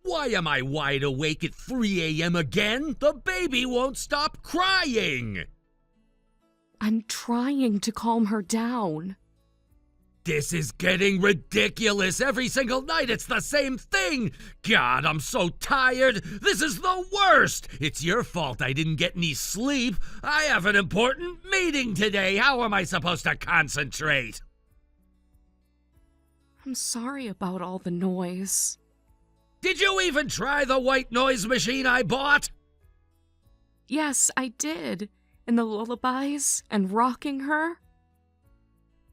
Why am I wide awake at 3 a.m. again? The baby won't stop crying! I'm trying to calm her down. This is getting ridiculous. Every single night it's the same thing. God, I'm so tired. This is the worst. It's your fault I didn't get any sleep. I have an important meeting today. How am I supposed to concentrate? I'm sorry about all the noise. Did you even try the white noise machine I bought? Yes, I did. And the lullabies and rocking her.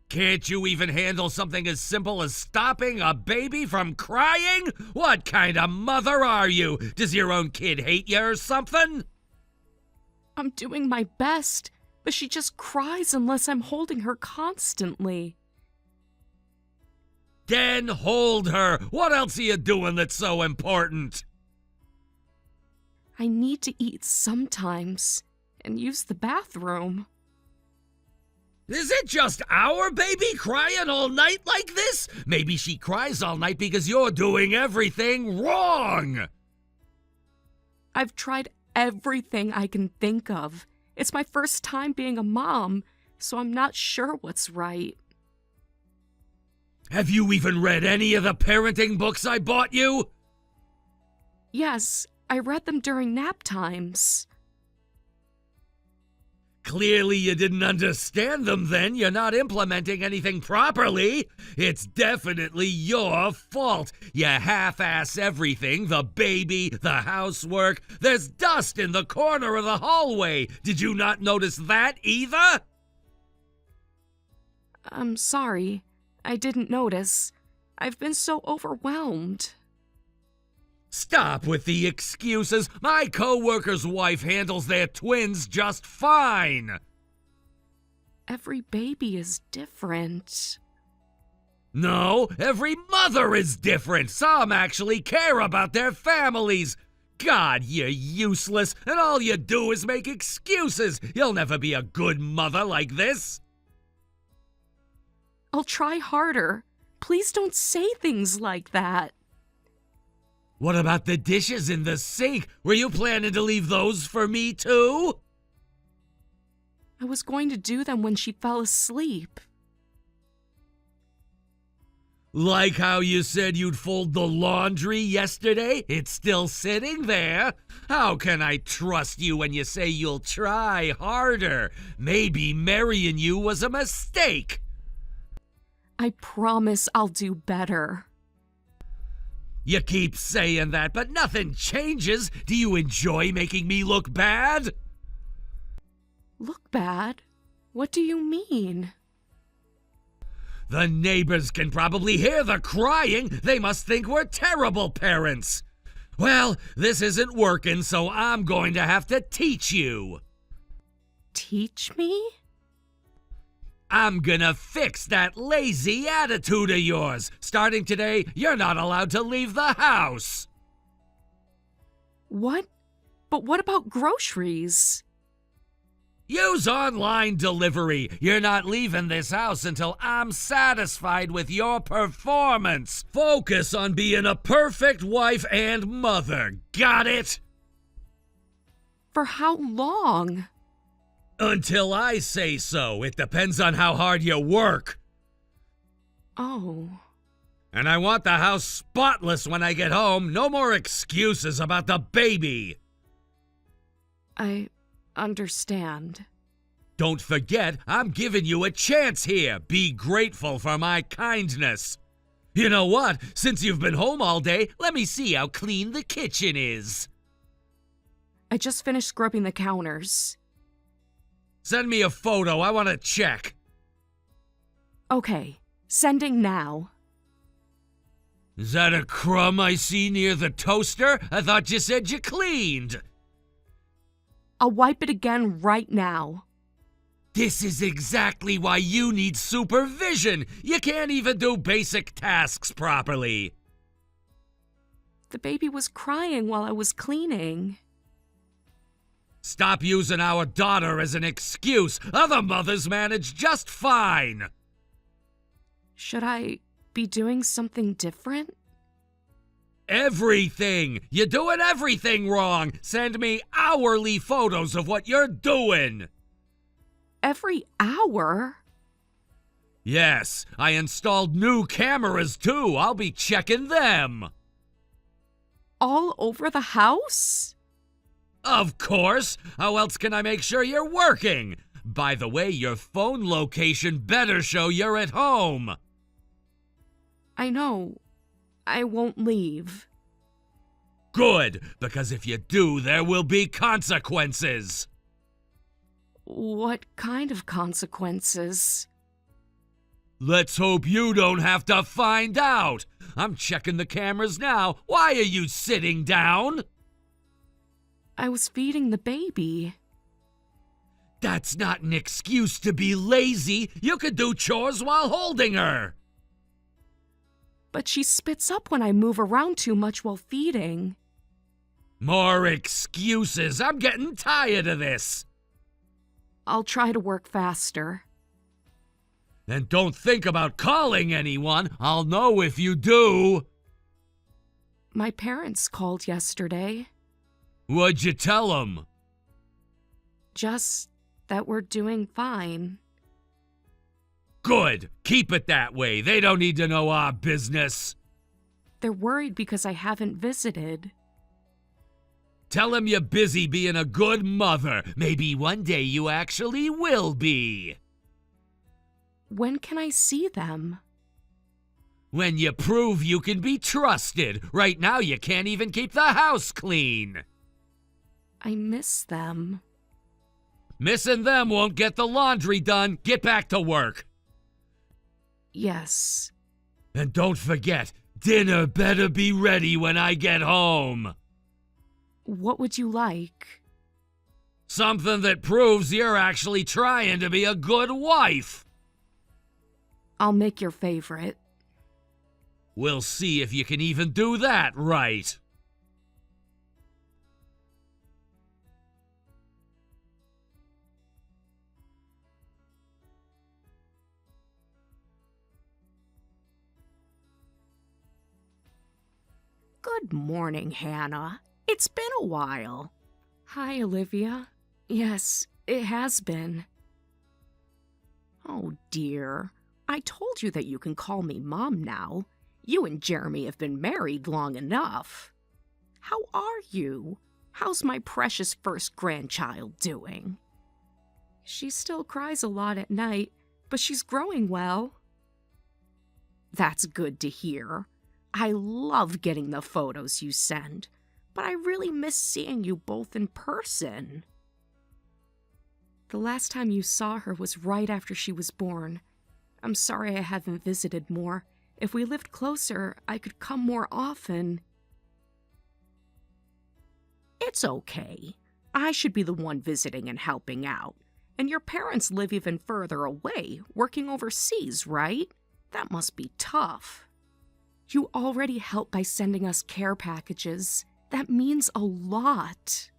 Can't you even handle something as simple as stopping a baby from crying? What kind of mother are you? Does your own kid hate you or something? I'm doing my best, but she just cries unless I'm holding her constantly. Then hold her. What else are you doing that's so important? I need to eat sometimes and use the bathroom. Is it just our baby crying all night like this? Maybe she cries all night because you're doing everything wrong. I've tried everything I can think of. It's my first time being a mom, so I'm not sure what's right. Have you even read any of the parenting books I bought you? Yes, I read them during nap times. Clearly you didn't understand them then. You're not implementing anything properly. It's definitely your fault. You half-ass everything. The baby, the housework. There's dust in the corner of the hallway. Did you not notice that either? I'm sorry. I didn't notice. I've been so overwhelmed. Stop with the excuses. My coworker's wife handles their twins just fine. Every baby is different. No, every mother is different. Some actually care about their families. God, you're useless, and all you do is make excuses. You'll never be a good mother like this. I'll try harder. Please don't say things like that. What about the dishes in the sink? Were you planning to leave those for me too? I was going to do them when she fell asleep. Like how you said you'd fold the laundry yesterday? It's still sitting there. How can I trust you when you say you'll try harder? Maybe marrying you was a mistake. I promise I'll do better. You keep saying that, but nothing changes. Do you enjoy making me look bad? Look bad? What do you mean? The neighbors can probably hear the crying. They must think we're terrible parents. Well, this isn't working, so I'm going to have to teach you. Teach me? I'm gonna fix that lazy attitude of yours. Starting today, you're not allowed to leave the house. What? But what about groceries? Use online delivery. You're not leaving this house until I'm satisfied with your performance. Focus on being a perfect wife and mother. Got it? For how long? Until I say so. It depends on how hard you work. Oh. And I want the house spotless when I get home. No more excuses about the baby. I understand. Don't forget, I'm giving you a chance here. Be grateful for my kindness. You know what? Since you've been home all day, let me see how clean the kitchen is. I just finished scrubbing the counters. Send me a photo. I want to check. Okay, sending now. Is that a crumb I see near the toaster? I thought you said you cleaned. I'll wipe it again right now. This is exactly why you need supervision. You can't even do basic tasks properly. The baby was crying while I was cleaning. Stop using our daughter as an excuse. Other mothers manage just fine. Should I be doing something different? Everything! You're doing everything wrong! Send me hourly photos of what you're doing! Every hour? Yes, I installed new cameras too. I'll be checking them. All over the house? Of course! How else can I make sure you're working? By the way, your phone location better show you're at home. I know. I won't leave. Good, because if you do, there will be consequences. What kind of consequences? Let's hope you don't have to find out. I'm checking the cameras now. Why are you sitting down? I was feeding the baby. That's not an excuse to be lazy. You could do chores while holding her. But she spits up when I move around too much while feeding. More excuses. I'm getting tired of this. I'll try to work faster. And don't think about calling anyone. I'll know if you do. My parents called yesterday. What'd you tell them? Just that we're doing fine. Good. Keep it that way. They don't need to know our business. They're worried because I haven't visited. Tell them you're busy being a good mother. Maybe one day you actually will be. When can I see them? When you prove you can be trusted. Right now you can't even keep the house clean. I miss them. Missing them won't get the laundry done. Get back to work. Yes. And don't forget, dinner better be ready when I get home. What would you like? Something that proves you're actually trying to be a good wife. I'll make your favorite. We'll see if you can even do that right. Good morning, Hannah. It's been a while. Hi, Olivia. Yes, it has been. Oh, dear. I told you that you can call me Mom now. You and Jeremy have been married long enough. How are you? How's my precious first grandchild doing? She still cries a lot at night, but she's growing well. That's good to hear. I love getting the photos you send, but I really miss seeing you both in person. The last time you saw her was right after she was born. I'm sorry I haven't visited more. If we lived closer, I could come more often. It's okay. I should be the one visiting and helping out. And your parents live even further away, working overseas, right? That must be tough. You already help by sending us care packages. That means a lot.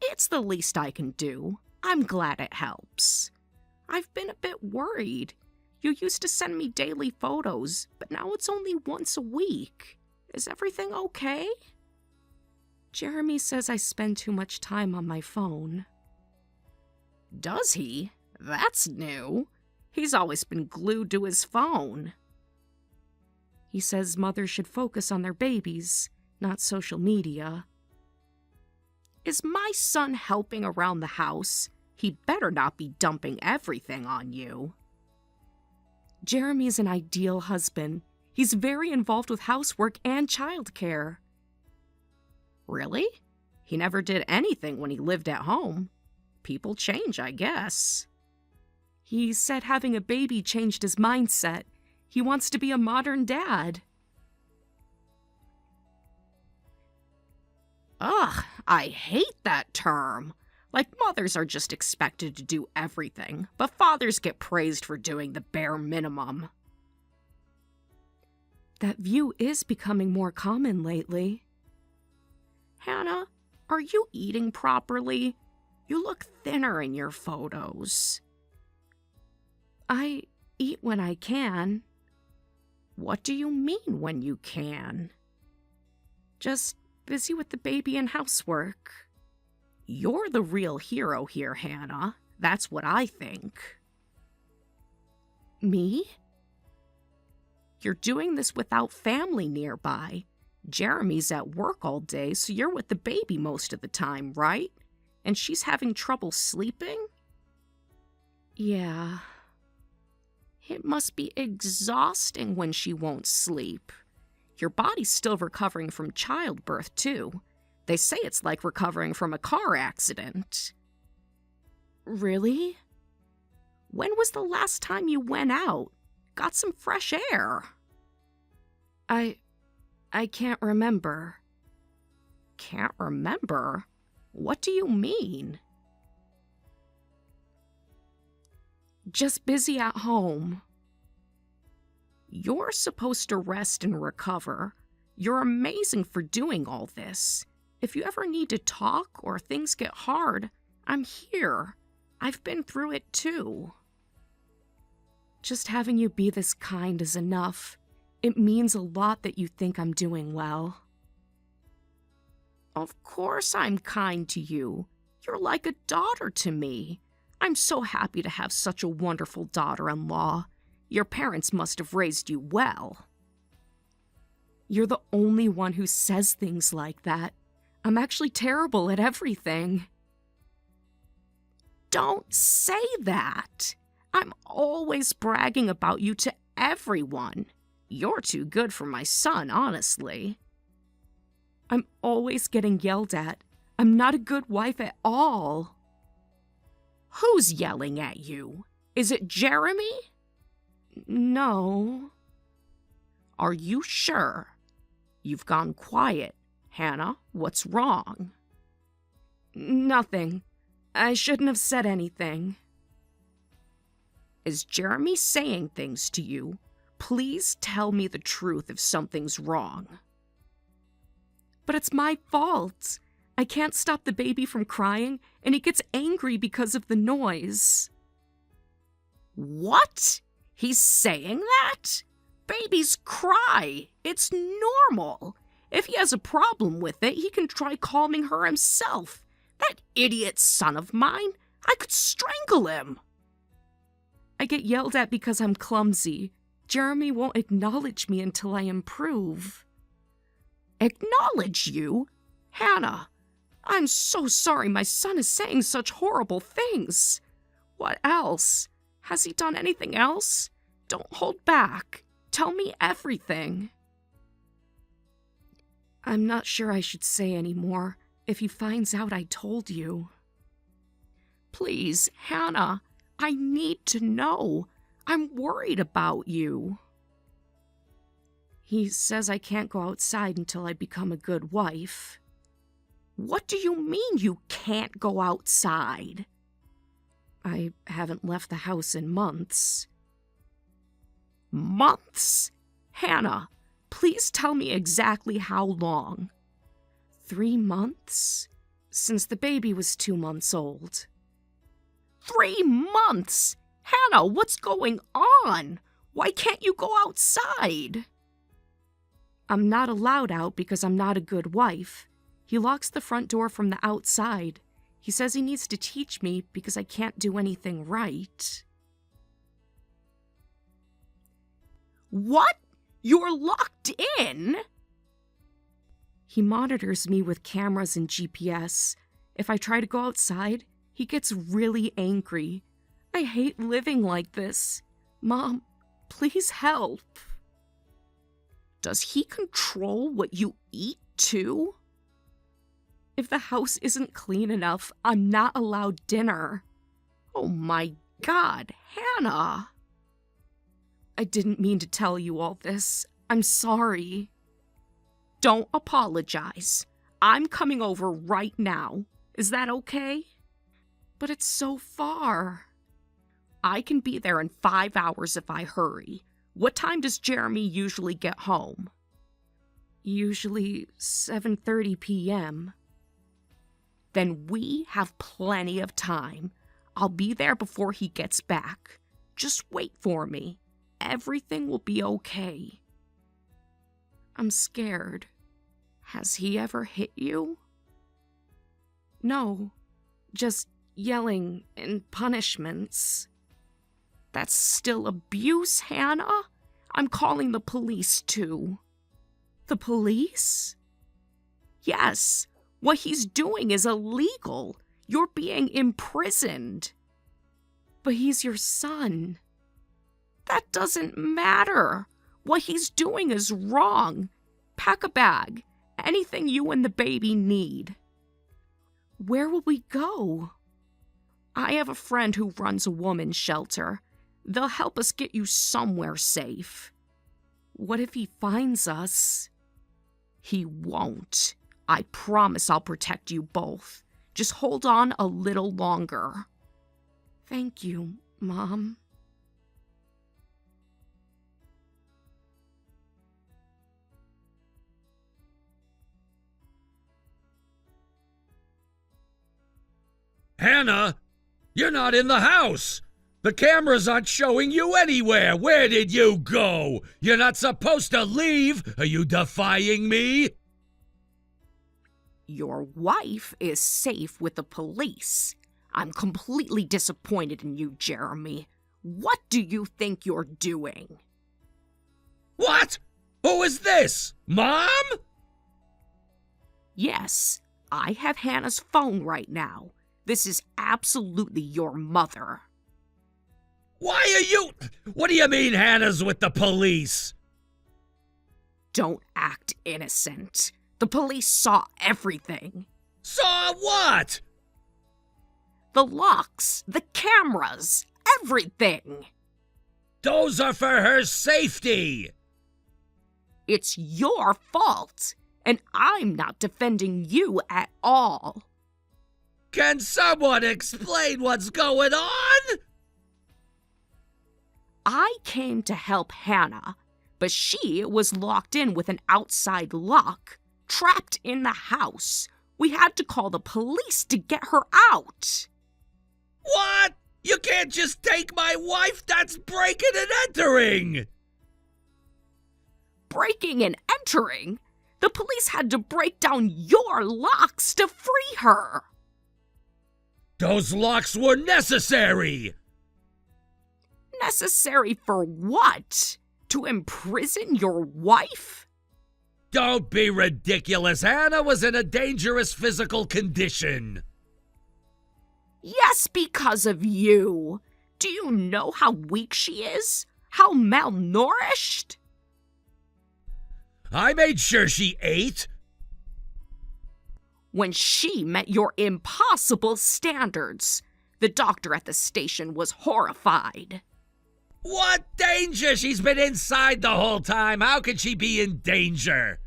It's the least I can do. I'm glad it helps. I've been a bit worried. You used to send me daily photos, but now it's only once a week. Is everything okay? Jeremy says I spend too much time on my phone. Does he? That's new. He's always been glued to his phone. He says mothers should focus on their babies, not social media. Is my son helping around the house? He better not be dumping everything on you. Jeremy's an ideal husband. He's very involved with housework and childcare. Really? He never did anything when he lived at home. People change, I guess. He said having a baby changed his mindset. He wants to be a modern dad. Ugh, I hate that term. Like mothers are just expected to do everything, but fathers get praised for doing the bare minimum. That view is becoming more common lately. Hannah, are you eating properly? You look thinner in your photos. I eat when I can. What do you mean when you can? Just busy with the baby and housework. You're the real hero here, Hannah. That's what I think. Me? You're doing this without family nearby. Jeremy's at work all day, so you're with the baby most of the time, right? And she's having trouble sleeping? Yeah. It must be exhausting when she won't sleep. Your body's still recovering from childbirth, too. They say it's like recovering from a car accident. Really? When was the last time you went out? Got some fresh air? I can't remember. Can't remember? What do you mean? Just busy at home. You're supposed to rest and recover. You're amazing for doing all this. If you ever need to talk or things get hard, I'm here. I've been through it too. Just having you be this kind is enough. It means a lot that you think I'm doing well. Of course I'm kind to you. You're like a daughter to me. I'm so happy to have such a wonderful daughter-in-law. Your parents must have raised you well. You're the only one who says things like that. I'm actually terrible at everything. Don't say that. I'm always bragging about you to everyone. You're too good for my son, honestly. I'm always getting yelled at. I'm not a good wife at all. Who's yelling at you? Is it Jeremy? No. Are you sure? You've gone quiet. Hannah, what's wrong? Nothing. I shouldn't have said anything. Is Jeremy saying things to you? Please tell me the truth if something's wrong. But it's my fault. I can't stop the baby from crying, and he gets angry because of the noise. What? He's saying that? Babies cry. It's normal. If he has a problem with it, he can try calming her himself. That idiot son of mine, I could strangle him. I get yelled at because I'm clumsy. Jeremy won't acknowledge me until I improve. Acknowledge you? Hannah, I'm so sorry my son is saying such horrible things. What else? Has he done anything else? Don't hold back. Tell me everything. I'm not sure I should say anymore if he finds out I told you. Please, Hannah, I need to know. I'm worried about you. He says I can't go outside until I become a good wife. What do you mean you can't go outside? I haven't left the house in months. Months? Hannah, please tell me exactly how long. 3 months? Since the baby was 2 months old. 3 months? Hannah, what's going on? Why can't you go outside? I'm not allowed out because I'm not a good wife. He locks the front door from the outside. He says he needs to teach me because I can't do anything right. What? You're locked in? He monitors me with cameras and GPS. If I try to go outside, he gets really angry. I hate living like this. Mom, please help. Does he control what you eat, too? If the house isn't clean enough, I'm not allowed dinner. Oh my God, Hannah. I didn't mean to tell you all this. I'm sorry. Don't apologize. I'm coming over right now. Is that okay? But it's so far. I can be there in 5 hours if I hurry. What time does Jeremy usually get home? Usually 7:30 p.m. Then we have plenty of time. I'll be there before he gets back. Just wait for me. Everything will be okay. I'm scared. Has he ever hit you? No, just yelling and punishments. That's still abuse, Hannah? I'm calling the police too. The police? Yes, what he's doing is illegal. You're being imprisoned. But he's your son. That doesn't matter. What he's doing is wrong. Pack a bag. Anything you and the baby need. Where will we go? I have a friend who runs a woman's shelter. They'll help us get you somewhere safe. What if he finds us? He won't. I promise I'll protect you both. Just hold on a little longer. Thank you, Mom. Hannah, you're not in the house. The cameras aren't showing you anywhere. Where did you go? You're not supposed to leave. Are you defying me? Your wife is safe with the police. I'm completely disappointed in you, Jeremy. What do you think you're doing? What? Who is this? Mom? Yes, I have Hannah's phone right now. This is absolutely your mother. Why are you... What do you mean Hannah's with the police? Don't act innocent. The police saw everything. Saw what? The locks, the cameras, everything. Those are for her safety. It's your fault, and I'm not defending you at all. Can someone explain what's going on? I came to help Hannah, but she was locked in with an outside lock, trapped in the house. We had to call the police to get her out. What? You can't just take my wife? That's breaking and entering! Breaking and entering? The police had to break down your locks to free her. Those locks were necessary! Necessary for what? To imprison your wife? Don't be ridiculous. Hannah was in a dangerous physical condition. Yes, because of you. Do you know how weak she is? How malnourished? I made sure she ate. When she met your impossible standards, the doctor at the station was horrified. What danger? She's been inside the whole time. How could she be in danger?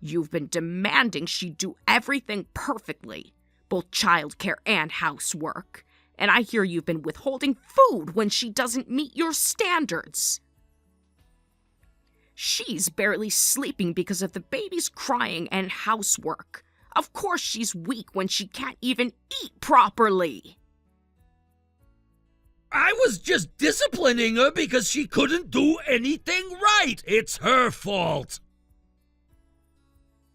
You've been demanding she do everything perfectly, both childcare and housework. And I hear you've been withholding food when she doesn't meet your standards. She's barely sleeping because of the baby's crying and housework. Of course she's weak when she can't even eat properly. I was just disciplining her because she couldn't do anything right. It's her fault.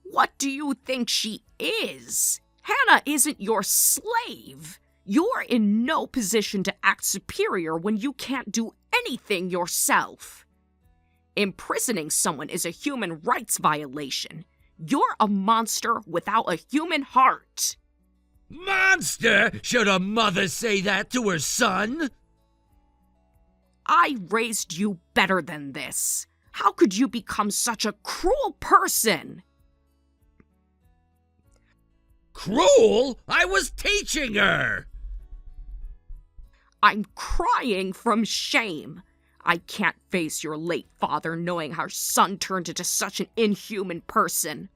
What do you think she is? Hannah isn't your slave. You're in no position to act superior when you can't do anything yourself. Imprisoning someone is a human rights violation. You're a monster without a human heart. Monster? Should a mother say that to her son? I raised you better than this. How could you become such a cruel person? Cruel? I was teaching her. I'm crying from shame. I can't face your late father knowing our son turned into such an inhuman person.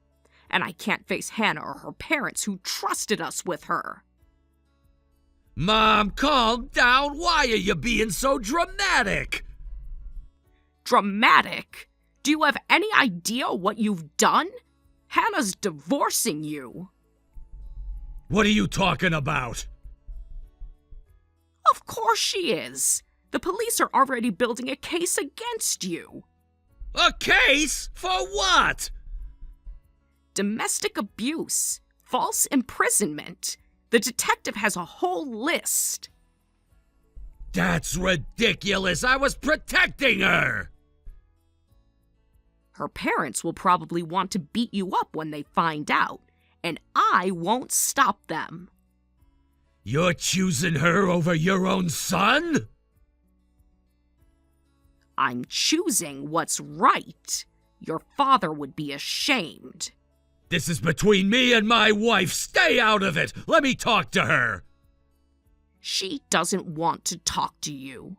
And I can't face Hannah or her parents who trusted us with her. Mom, calm down. Why are you being so dramatic? Dramatic? Do you have any idea what you've done? Hannah's divorcing you. What are you talking about? Of course she is. The police are already building a case against you. A case? For what? Domestic abuse, false imprisonment. The detective has a whole list. That's ridiculous. I was protecting her. Her parents will probably want to beat you up when they find out, and I won't stop them. You're choosing her over your own son? I'm choosing what's right. Your father would be ashamed. This is between me and my wife. Stay out of it. Let me talk to her. She doesn't want to talk to you.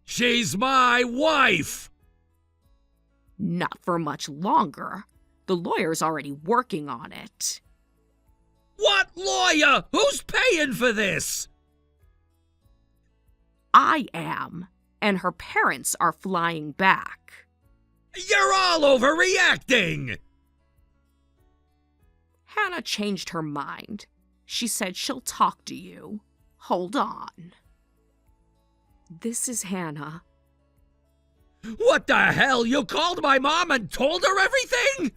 She's my wife. Not for much longer. The lawyer's already working on it. What lawyer? Who's paying for this? I am, and her parents are flying back. You're all overreacting. Hannah changed her mind. She said she'll talk to you. Hold on. This is Hannah. What the hell? You called my mom and told her everything?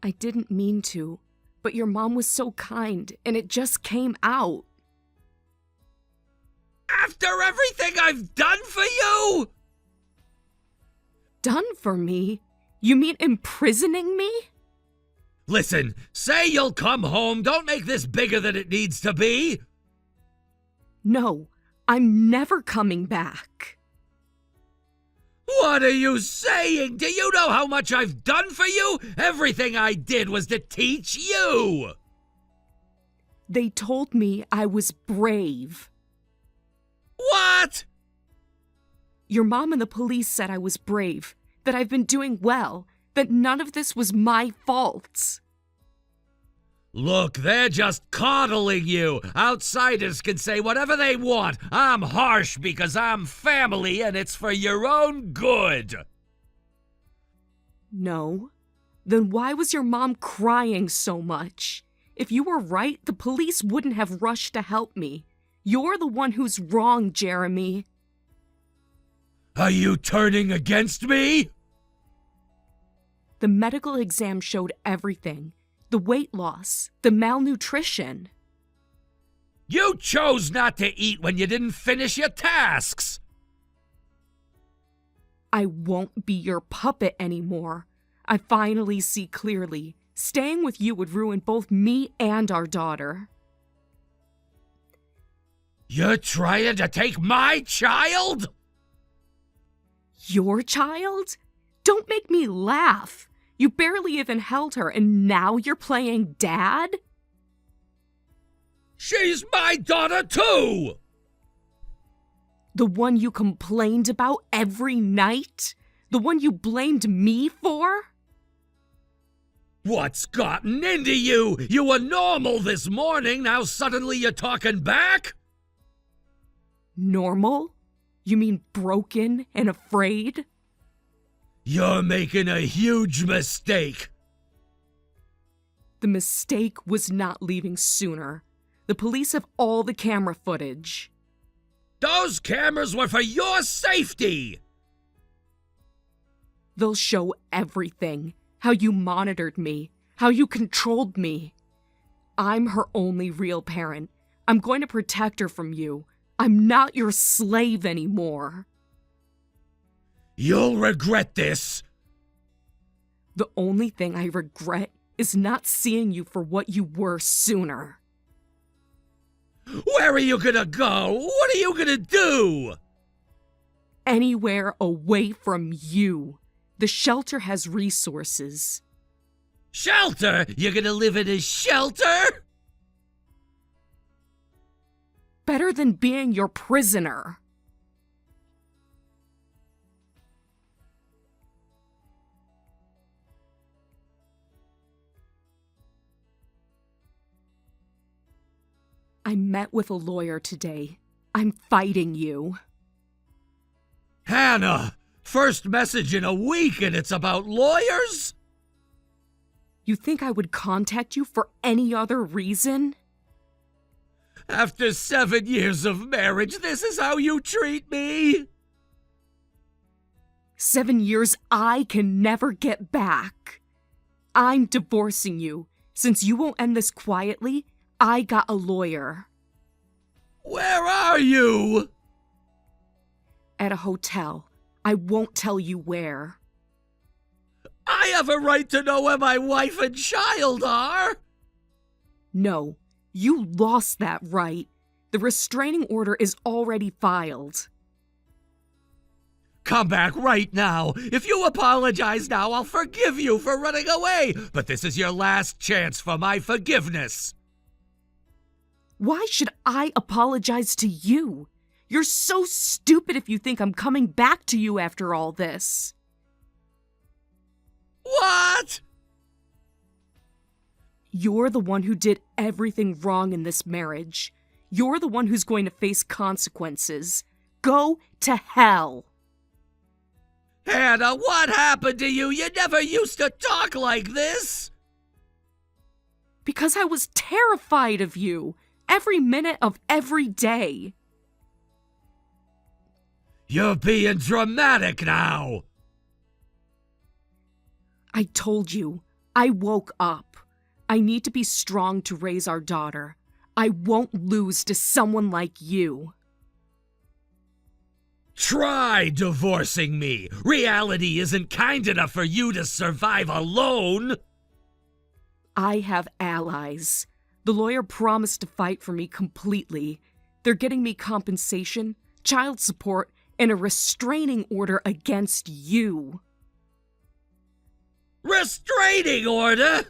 I didn't mean to, but your mom was so kind, and it just came out. After everything I've done for you? Done for me? You mean imprisoning me? Listen, say you'll come home. Don't make this bigger than it needs to be. No, I'm never coming back. What are you saying? Do you know how much I've done for you? Everything I did was to teach you. They told me I was brave. What? Your mom and the police said I was brave, that I've been doing well, that none of this was my fault. Look, they're just coddling you. Outsiders can say whatever they want. I'm harsh because I'm family and it's for your own good. No. Then why was your mom crying so much? If you were right, the police wouldn't have rushed to help me. You're the one who's wrong, Jeremy. Are you turning against me? The medical exam showed everything. The weight loss, the malnutrition. You chose not to eat when you didn't finish your tasks. I won't be your puppet anymore. I finally see clearly. Staying with you would ruin both me and our daughter. You're trying to take my child? Your child? Don't make me laugh. You barely even held her, and now you're playing dad? She's my daughter too! The one you complained about every night? The one you blamed me for? What's gotten into you? You were normal this morning, now suddenly you're talking back? Normal? You mean broken and afraid? You're making a huge mistake. The mistake was not leaving sooner. The police have all the camera footage. Those cameras were for your safety! They'll show everything. How you monitored me. How you controlled me. I'm her only real parent. I'm going to protect her from you. I'm not your slave anymore. You'll regret this. The only thing I regret is not seeing you for what you were sooner. Where are you gonna go? What are you gonna do? Anywhere away from you. The shelter has resources. Shelter? You're gonna live in a shelter? Better than being your prisoner. I met with a lawyer today. I'm fighting you. Hannah! First message in a week and it's about lawyers? You think I would contact you for any other reason? After 7 years of marriage, this is how you treat me? 7 years I can never get back. I'm divorcing you. Since you won't end this quietly, I got a lawyer. Where are you? At a hotel. I won't tell you where. I have a right to know where my wife and child are. No, you lost that right. The restraining order is already filed. Come back right now. If you apologize now, I'll forgive you for running away. But this is your last chance for my forgiveness. Why should I apologize to you? You're so stupid if you think I'm coming back to you after all this. What? You're the one who did everything wrong in this marriage. You're the one who's going to face consequences. Go to hell. Hannah, what happened to you? You never used to talk like this. Because I was terrified of you. Every minute of every day. You're being dramatic now. I told you. I woke up. I need to be strong to raise our daughter. I won't lose to someone like you. Try divorcing me. Reality isn't kind enough for you to survive alone. I have allies. The lawyer promised to fight for me completely. They're getting me compensation, child support, and a restraining order against you. Restraining order?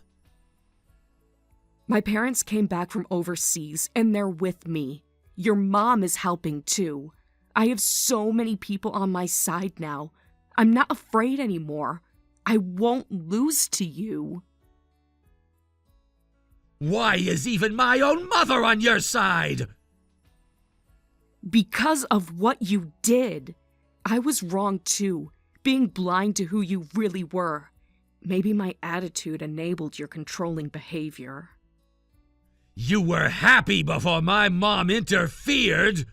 My parents came back from overseas, and they're with me. Your mom is helping too. I have so many people on my side now. I'm not afraid anymore. I won't lose to you. Why is even my own mother on your side? Because of what you did. I was wrong too, being blind to who you really were. Maybe my attitude enabled your controlling behavior. You were happy before my mom interfered.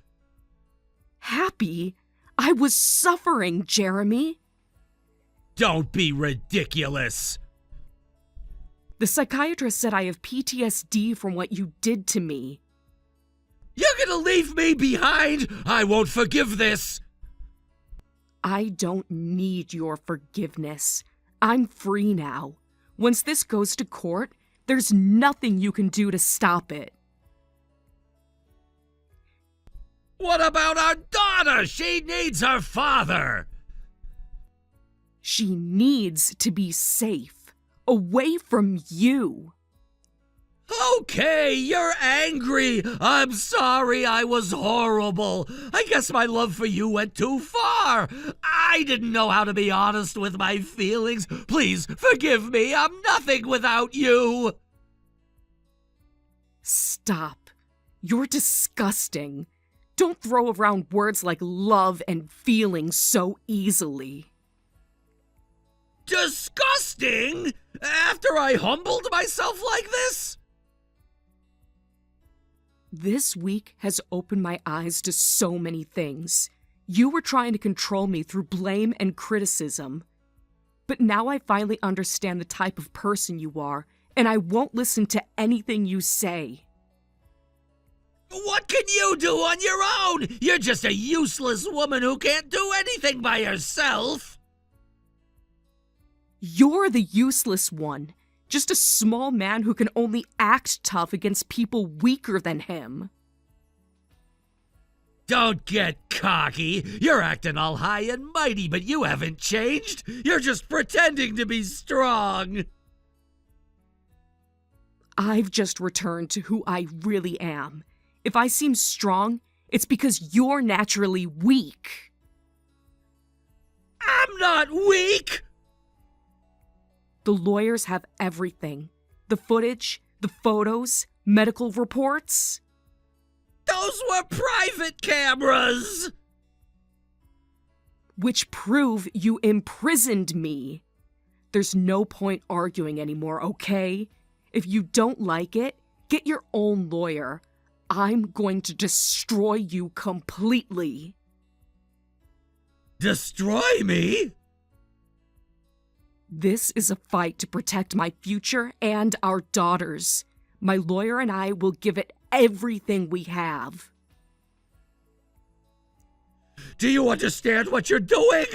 Happy? I was suffering, Jeremy. Don't be ridiculous. The psychiatrist said I have PTSD from what you did to me. You're gonna leave me behind? I won't forgive this. I don't need your forgiveness. I'm free now. Once this goes to court, there's nothing you can do to stop it. What about our daughter? She needs her father. She needs to be safe, away from you. Okay, you're angry. I'm sorry, I was horrible. I guess my love for you went too far. I didn't know how to be honest with my feelings. Please forgive me. I'm nothing without you. Stop. You're disgusting. Don't throw around words like love and feeling so easily. Disgusting? After I humbled myself like this? This week has opened my eyes to so many things. You were trying to control me through blame and criticism. But now I finally understand the type of person you are, and I won't listen to anything you say. What can you do on your own? You're just a useless woman who can't do anything by herself. You're the useless one. Just a small man who can only act tough against people weaker than him. Don't get cocky. You're acting all high and mighty, but you haven't changed. You're just pretending to be strong. I've just returned to who I really am. If I seem strong, it's because you're naturally weak. I'm not weak. The lawyers have everything. The footage, the photos, medical reports. Those were private cameras. Which prove you imprisoned me. There's no point arguing anymore, okay? If you don't like it, get your own lawyer. I'm going to destroy you completely. Destroy me? This is a fight to protect my future and our daughters. My lawyer and I will give it everything we have. Do you understand what you're doing?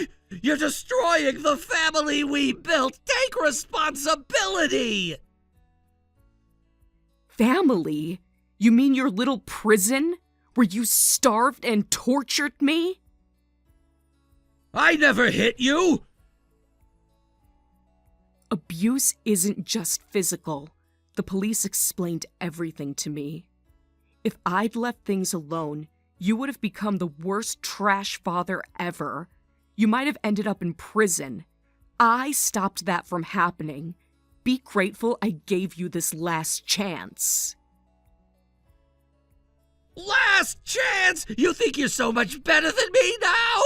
You're destroying the family we built. Take responsibility! Family? You mean your little prison where you starved and tortured me? I never hit you! Abuse isn't just physical. The police explained everything to me. If I'd left things alone, you would have become the worst trash father ever. You might have ended up in prison. I stopped that from happening. Be grateful I gave you this last chance. Last chance? You think you're so much better than me now?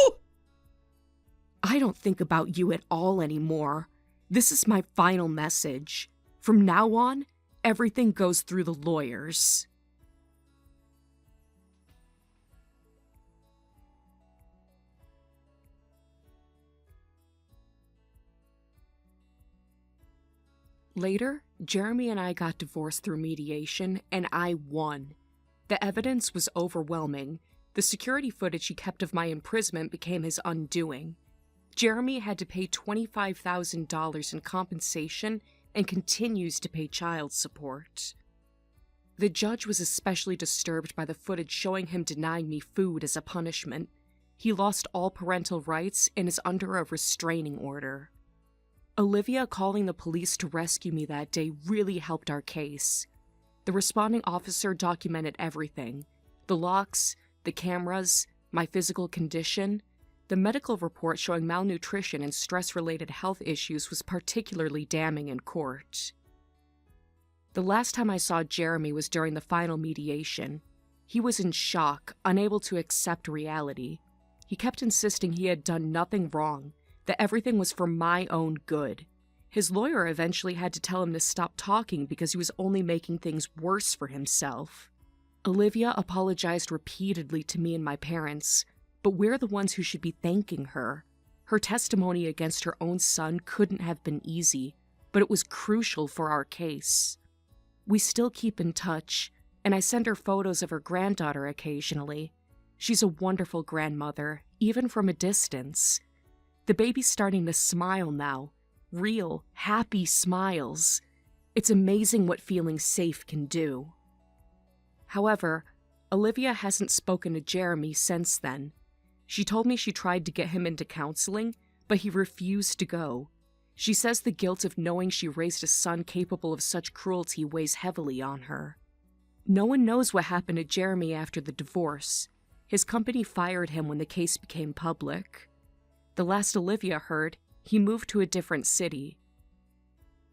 I don't think about you at all anymore. This is my final message. From now on, everything goes through the lawyers. Later, Jeremy and I got divorced through mediation, and I won. The evidence was overwhelming. The security footage he kept of my imprisonment became his undoing. Jeremy had to pay $25,000 in compensation and continues to pay child support. The judge was especially disturbed by the footage showing him denying me food as a punishment. He lost all parental rights and is under a restraining order. Olivia calling the police to rescue me that day really helped our case. The responding officer documented everything: the locks, the cameras, my physical condition. The medical report showing malnutrition and stress-related health issues was particularly damning in court. The last time I saw Jeremy was during the final mediation. He was in shock, unable to accept reality. He kept insisting he had done nothing wrong, that everything was for my own good. His lawyer eventually had to tell him to stop talking because he was only making things worse for himself. Olivia apologized repeatedly to me and my parents, but we're the ones who should be thanking her. Her testimony against her own son couldn't have been easy, but it was crucial for our case. We still keep in touch, and I send her photos of her granddaughter occasionally. She's a wonderful grandmother, even from a distance. The baby's starting to smile now. Real, happy smiles. It's amazing what feeling safe can do. However, Olivia hasn't spoken to Jeremy since then. She told me she tried to get him into counseling, but he refused to go. She says the guilt of knowing she raised a son capable of such cruelty weighs heavily on her. No one knows what happened to Jeremy after the divorce. His company fired him when the case became public. The last Olivia heard, he moved to a different city.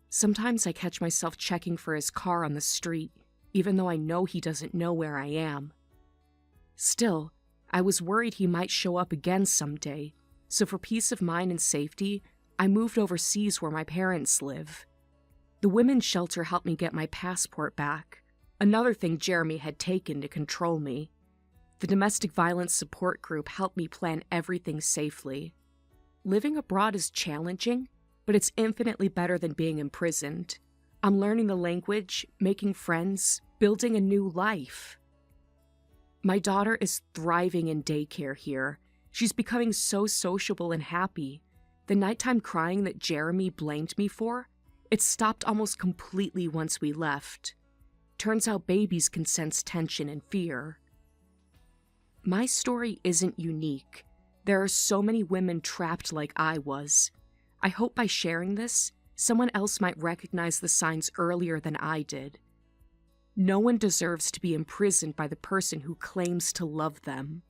Sometimes I catch myself checking for his car on the street, even though I know he doesn't know where I am. Still, I was worried he might show up again someday, so for peace of mind and safety, I moved overseas where my parents live. The women's shelter helped me get my passport back, another thing Jeremy had taken to control me. The domestic violence support group helped me plan everything safely. Living abroad is challenging, but it's infinitely better than being imprisoned. I'm learning the language, making friends, building a new life. My daughter is thriving in daycare here. She's becoming so sociable and happy. The nighttime crying that Jeremy blamed me for, it stopped almost completely once we left. Turns out babies can sense tension and fear. My story isn't unique. There are so many women trapped like I was. I hope by sharing this, someone else might recognize the signs earlier than I did. No one deserves to be imprisoned by the person who claims to love them.